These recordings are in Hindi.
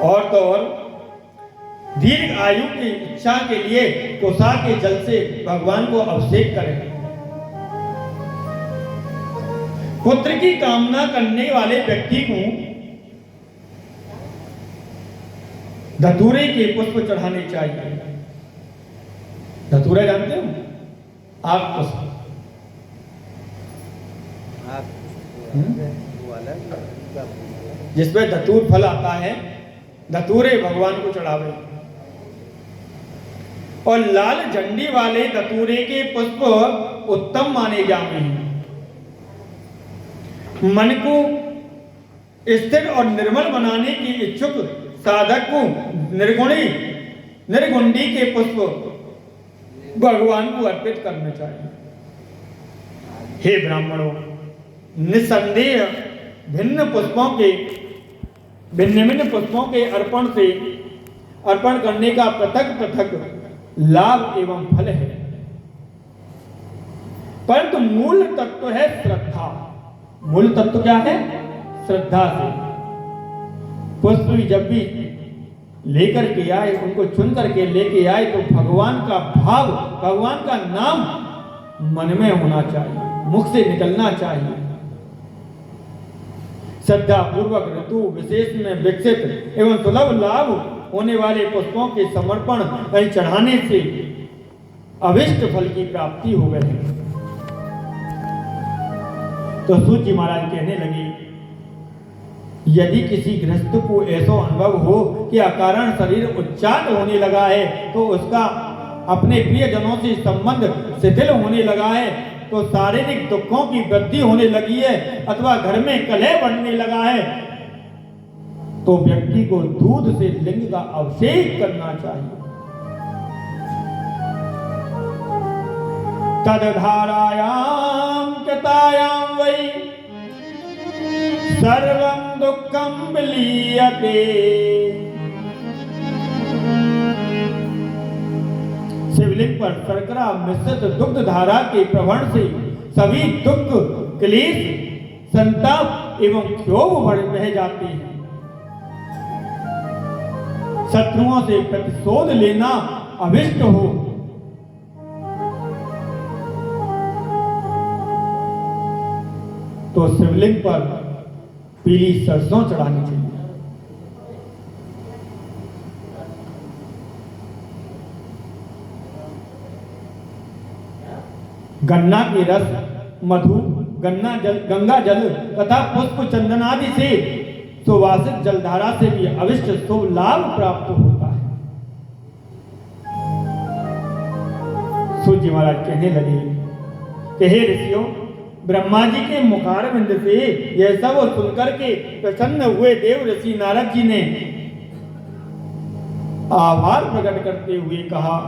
और तो और दीर्घ आयु की इच्छा के लिए कोसा के जल से भगवान को अभिषेक करें। पुत्र की कामना करने वाले व्यक्ति को धतूरे के पुष्प चढ़ाने चाहिए। धतूरा जानते हो? आग पुष्प। जिसमें धतूर फल आता है, धतूरे भगवान को चढ़ावे। और लाल झंडी वाले धतूरे के पुष्प उत्तम माने जाते हैं। मन को स्थिर और निर्मल बनाने की इच्छुक साधक को निर्गुंडी के पुष्प भगवान को अर्पित करना चाहिए। हे ब्राह्मणों, निसंदेह भिन्न भिन्न पुष्पों के अर्पण करने का पृथक पृथक लाभ एवं फल है, परंतु मूल तत्व है श्रद्धा। मूल तत्व क्या है? श्रद्धा से पुष्प जब भी लेकर के आए, उनको चुन करके लेके आए, तो भगवान का भाव, भगवान का नाम मन में होना चाहिए, मुख से निकलना चाहिए। श्रद्धा पूर्वक ऋतु विशेष में विकसित एवं सुलभ लाभ होने वाले पुष्पों के समर्पण कहीं चढ़ाने से अभिष्ट फल की प्राप्ति हो गई। तो सूत जी महाराज कहने लगे, यदि किसी गृहस्थ को ऐसा अनुभव हो कि अकारण शरीर उच्चाट होने लगा है, तो उसका अपने प्रियजनों से संबंध शिथिल होने लगा है, तो शारीरिक दुखों की वृद्धि होने लगी है, अथवा घर में कलह बढ़ने लगा है, तो व्यक्ति को दूध से लिंग का अभिषेक करना चाहिए। तदधारायाम कतायाम वै सर्वं दुःखं विलीयते। शिवलिंग पर शर्करा मिश्रित दुग्ध धारा के प्रवहन से सभी दुख, क्लेश, संताप एवं क्षोभ बह जाते हैं। शत्रुओं से प्रतिशोध लेना अभिष्ट हो, तो शिवलिंग पर पीली सरसों चढ़ानी चाहिए। गन्ना के रस, मधु, गंगा जल तथा पुष्प चंदन आदि से सुवासित जलधारा से भी अविष्ट शुभ लाभ प्राप्त होता है। सूत जी महाराज कहने लगे कि हे ऋषियों, ब्रह्मा जी के मुखारविंद से यह सब सुनकर के प्रसन्न हुए देव ऋषि नारद जी ने आभार प्रकट करते हुए कहा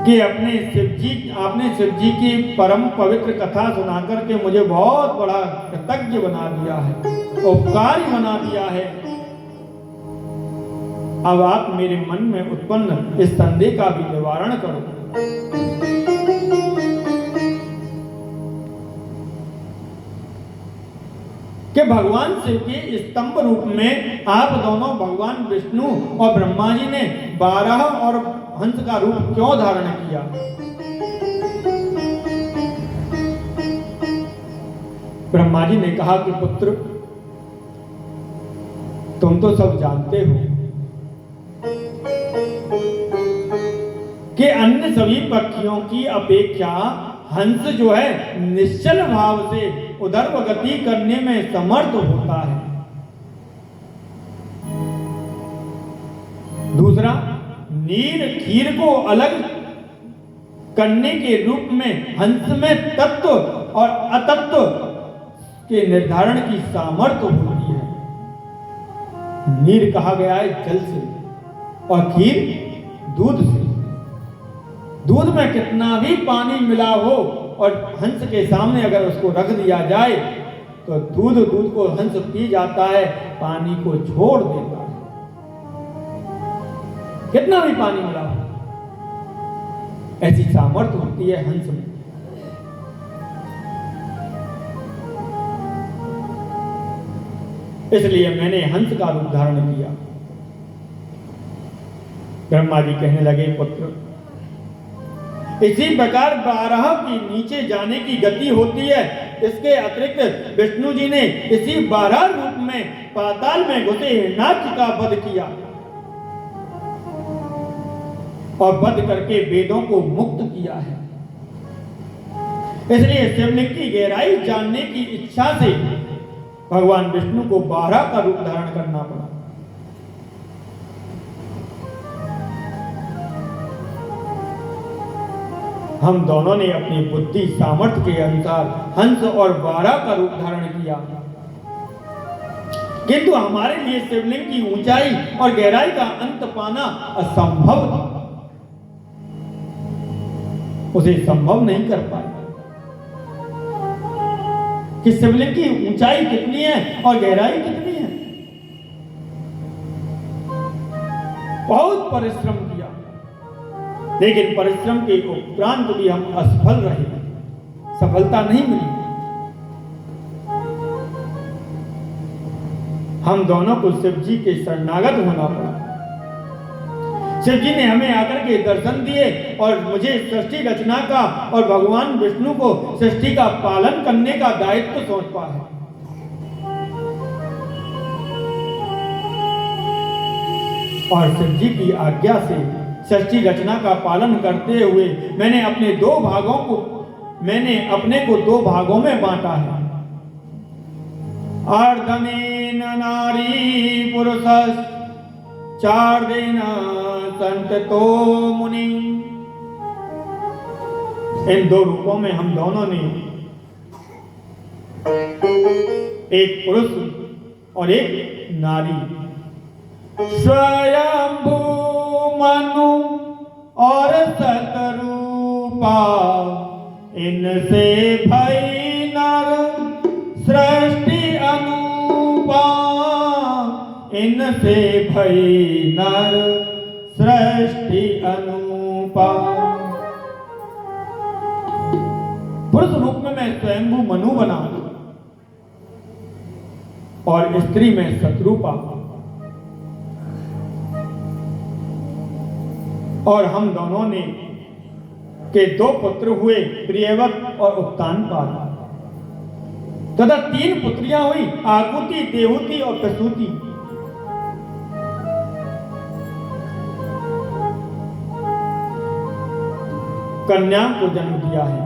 कि आपने शिव जी की परम पवित्र कथा सुनाकर के मुझे बहुत बड़ा कृतज्ञ बना दिया है, उपकारी बना दिया है। अब आप मेरे मन में उत्पन्न इस संदेह का भी निवारण करो। कि भगवान शिव के स्तंभ रूप में आप दोनों भगवान विष्णु और ब्रह्मा जी ने 12 और हंस का रूप क्यों धारण किया? ब्रह्मा जी ने कहा कि पुत्र, तुम तो सब जानते हो कि अन्य सभी पक्षियों की अपेक्षा हंस जो है निश्चल भाव से उधर्व गति करने में समर्थ होता है। दूसरा, नीर खीर को अलग करने के रूप में हंस में तत्व और अतत्व के निर्धारण की सामर्थ्य होती है। नीर कहा गया है जल से और खीर दूध से। दूध में कितना भी पानी मिला हो और हंस के सामने अगर उसको रख दिया जाए तो दूध को हंस पी जाता है, पानी को छोड़ देता है। कितना भी पानी मिला हो, ऐसी सामर्थ्य होती है हंस में। इसलिए मैंने हंस का रूप धारण किया। ब्रह्मा जी कहने लगे, पुत्र, इसी प्रकार 12 की नीचे जाने की गति होती है। इसके अतिरिक्त विष्णु जी ने इसी 12 रूप में पाताल में घुसे हिरण्याक्ष का वध किया और वध करके वेदों को मुक्त किया है। इसलिए शिवलिंग की गहराई जानने की इच्छा से भगवान विष्णु को 12 का रूप धारण करना पड़ा। हम दोनों ने अपनी बुद्धि सामर्थ्य के अनुसार हंस और 12 का रूप धारण किया, किंतु हमारे लिए शिवलिंग की ऊंचाई और गहराई का अंत पाना असंभव था। उसे संभव नहीं कर पाए कि शिवलिंग की ऊंचाई कितनी है और गहराई कितनी है। बहुत परिश्रम किया, लेकिन परिश्रम के उपरांत भी हम असफल रहे, सफलता नहीं मिली। हम दोनों को शिव जी के शरणागत होना पड़ा। शिव जी ने हमें आकर के दर्शन दिए और मुझे सृष्टि रचना का और भगवान विष्णु को सृष्टि का पालन करने का दायित्व सौंपा है। और शिव जी की आज्ञा से सृष्टि रचना का पालन करते हुए मैंने अपने को दो भागों में बांटा है। अर्धनेन नारी पुरुषस् चार्देन संततो मुनि। इन दो रूपों में हम दोनों ने एक पुरुष और एक नारी, स्वयंभू मनु और सतरूपा, इनसे भई नर सृष्टि अनुपा, इनसे भई नर सृष्टि अनुपा। पुरुष रूप में मैं स्वयंभू मनु बना और स्त्री में शत्रुपा, और हम दोनों ने के दो पुत्र हुए, प्रियव्रत और उत्तानपाद, तथा 3 पुत्रियां हुई, आकुति, देवहूति और प्रसूति। कन्याओं को जन्म दिया है।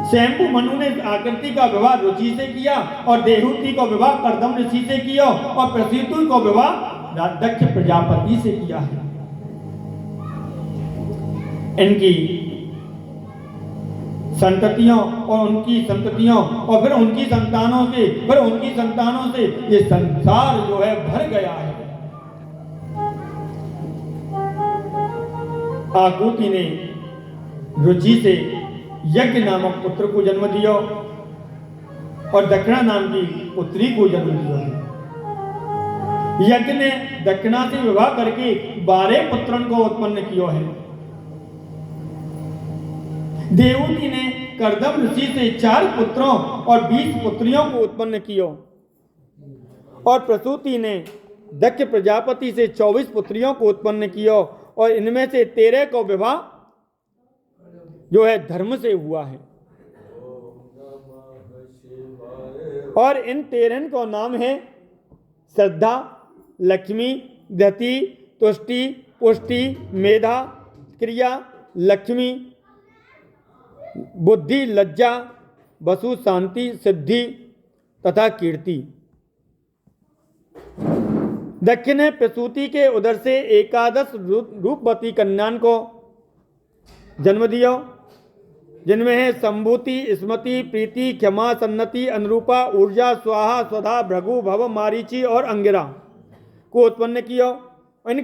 स्वयंभू मनु ने आकृति का विवाह रुचि से किया और देवहूति का विवाह कर्दम ऋषि से किया और प्रसूति का विवाह दक्ष प्रजापति से किया है। इनकी संततियों और उनकी संततियों और फिर उनकी संतानों से ये संसार जो है भर गया है। आकुति ने रुचि से यज्ञ नामक पुत्र को जन्म दिया और दक्षिणा नाम की पुत्री को जन्म दिया। यज्ञ ने दक्षिणा से विवाह करके 12 पुत्रों को उत्पन्न किया है। देवहूति ने कर्दम ऋषि से 4 पुत्रों और 20 पुत्रियों को उत्पन्न किया और प्रसूति ने दक्ष प्रजापति से 24 पुत्रियों को उत्पन्न किया और इनमें से 13 को विवाह जो है धर्म से हुआ है। और इन 13 का नाम है श्रद्धा, लक्ष्मी, धति, तुष्टि, पुष्टि, मेधा, क्रिया, लक्ष्मी, बुद्धि, लज्जा, वसु, शांति, सिद्धि तथा कीर्ति। दक्ष ने प्रसूति के उदर से 11 रूपवती कन्याओं को जन्म दिया, जिनमें है संभूति, स्मृति, प्रीति, क्षमा, सन्नति, अनुरूपा, ऊर्जा, स्वाहा, स्वधा, भृगु, भव, मारीचि और अंगिरा को उत्पन्न किया। इन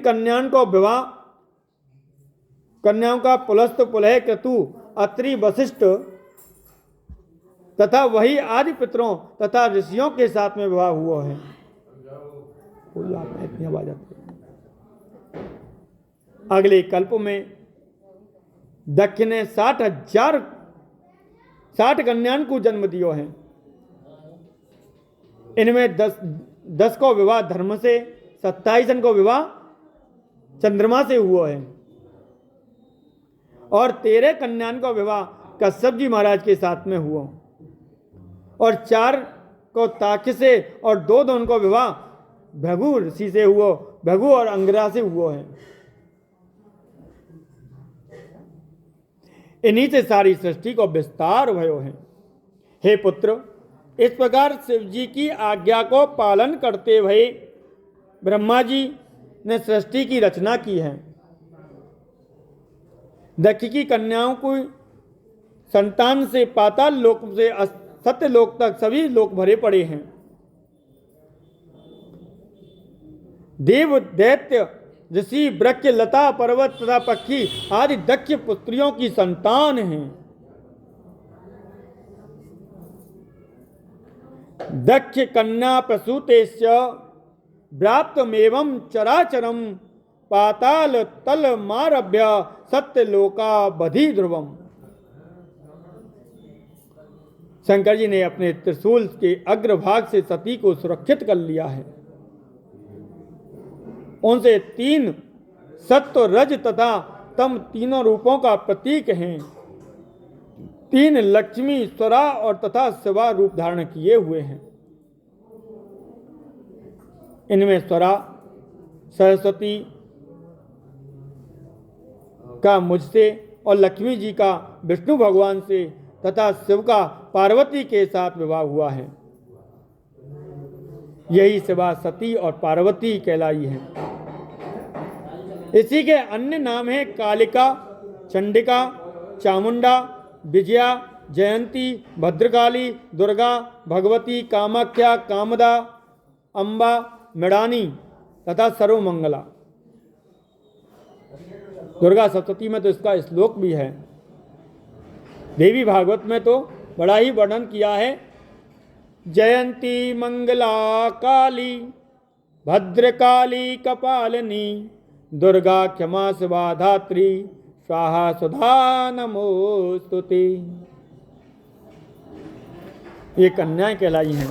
कन्याओं का पुलस्त, पुलह, क्रतु, अत्रि, वशिष्ठ तथा वही आदि पितरों तथा ऋषियों के साथ में विवाह हुआ है। इतनी आवाज आती है। अगले कल्प में दक्ष ने 60 कन्याओं को जन्म दिया है। इनमें 10 को विवाह धर्म से, 27 को विवाह चंद्रमा से हुआ है और 13 कन्यान को विवाह कश्यप जी महाराज के साथ में हुआ और 4 को ताक्ष से और 2 उनको विवाह भृगु ऋषि से हुआ, भृगु और अंगिरा से हुआ है। इन्हीं से सारी सृष्टि को विस्तार भयो है। हे पुत्र, इस प्रकार शिव जी की आज्ञा को पालन करते हुए ब्रह्मा जी ने सृष्टि की रचना की है। दक्ष की कन्याओं को संतान से पाताल लोक से सत्य लोक तक सभी लोक भरे पड़े हैं। देव, दैत्य, ऋषि, वृक्ष, लता, पर्वत तथा पक्षी आदि दक्ष पुत्रियों की संतान हैं। दक्ष कन्या प्रसूतेस्य व्याप्तमेवं चराचरम पाताल तल मारभ्य सत्यलोका बधि ध्रुवम। शंकर जी ने अपने त्रिशूल के अग्रभाग से सती को सुरक्षित कर लिया है। उनसे 3 सत्व, रज तथा तम तीनों रूपों का प्रतीक हैं। 3 लक्ष्मी, स्वरा और तथा शिवा रूप धारण किए हुए हैं। इनमें स्वरा सरस्वती का मुझसे और लक्ष्मी जी का विष्णु भगवान से तथा शिव का पार्वती के साथ विवाह हुआ है। यही शिवा सती और पार्वती कहलाई है। इसी के अन्य नाम हैं कालिका, चंडिका, चामुंडा, विजया, जयंती, भद्रकाली, दुर्गा, भगवती, कामाख्या, कामदा, अम्बा, मृडानी तथा सर्वमंगला। दुर्गा सप्तती में तो इसका श्लोक भी है। देवी भागवत में तो बड़ा ही वर्णन किया है। जयंती मंगला काली भद्रकाली कपालिनी दुर्गा क्षमा शिवा धात्री स्वाहा सुधा नमोस्तुते। ये कन्याएं कहलाई हैं।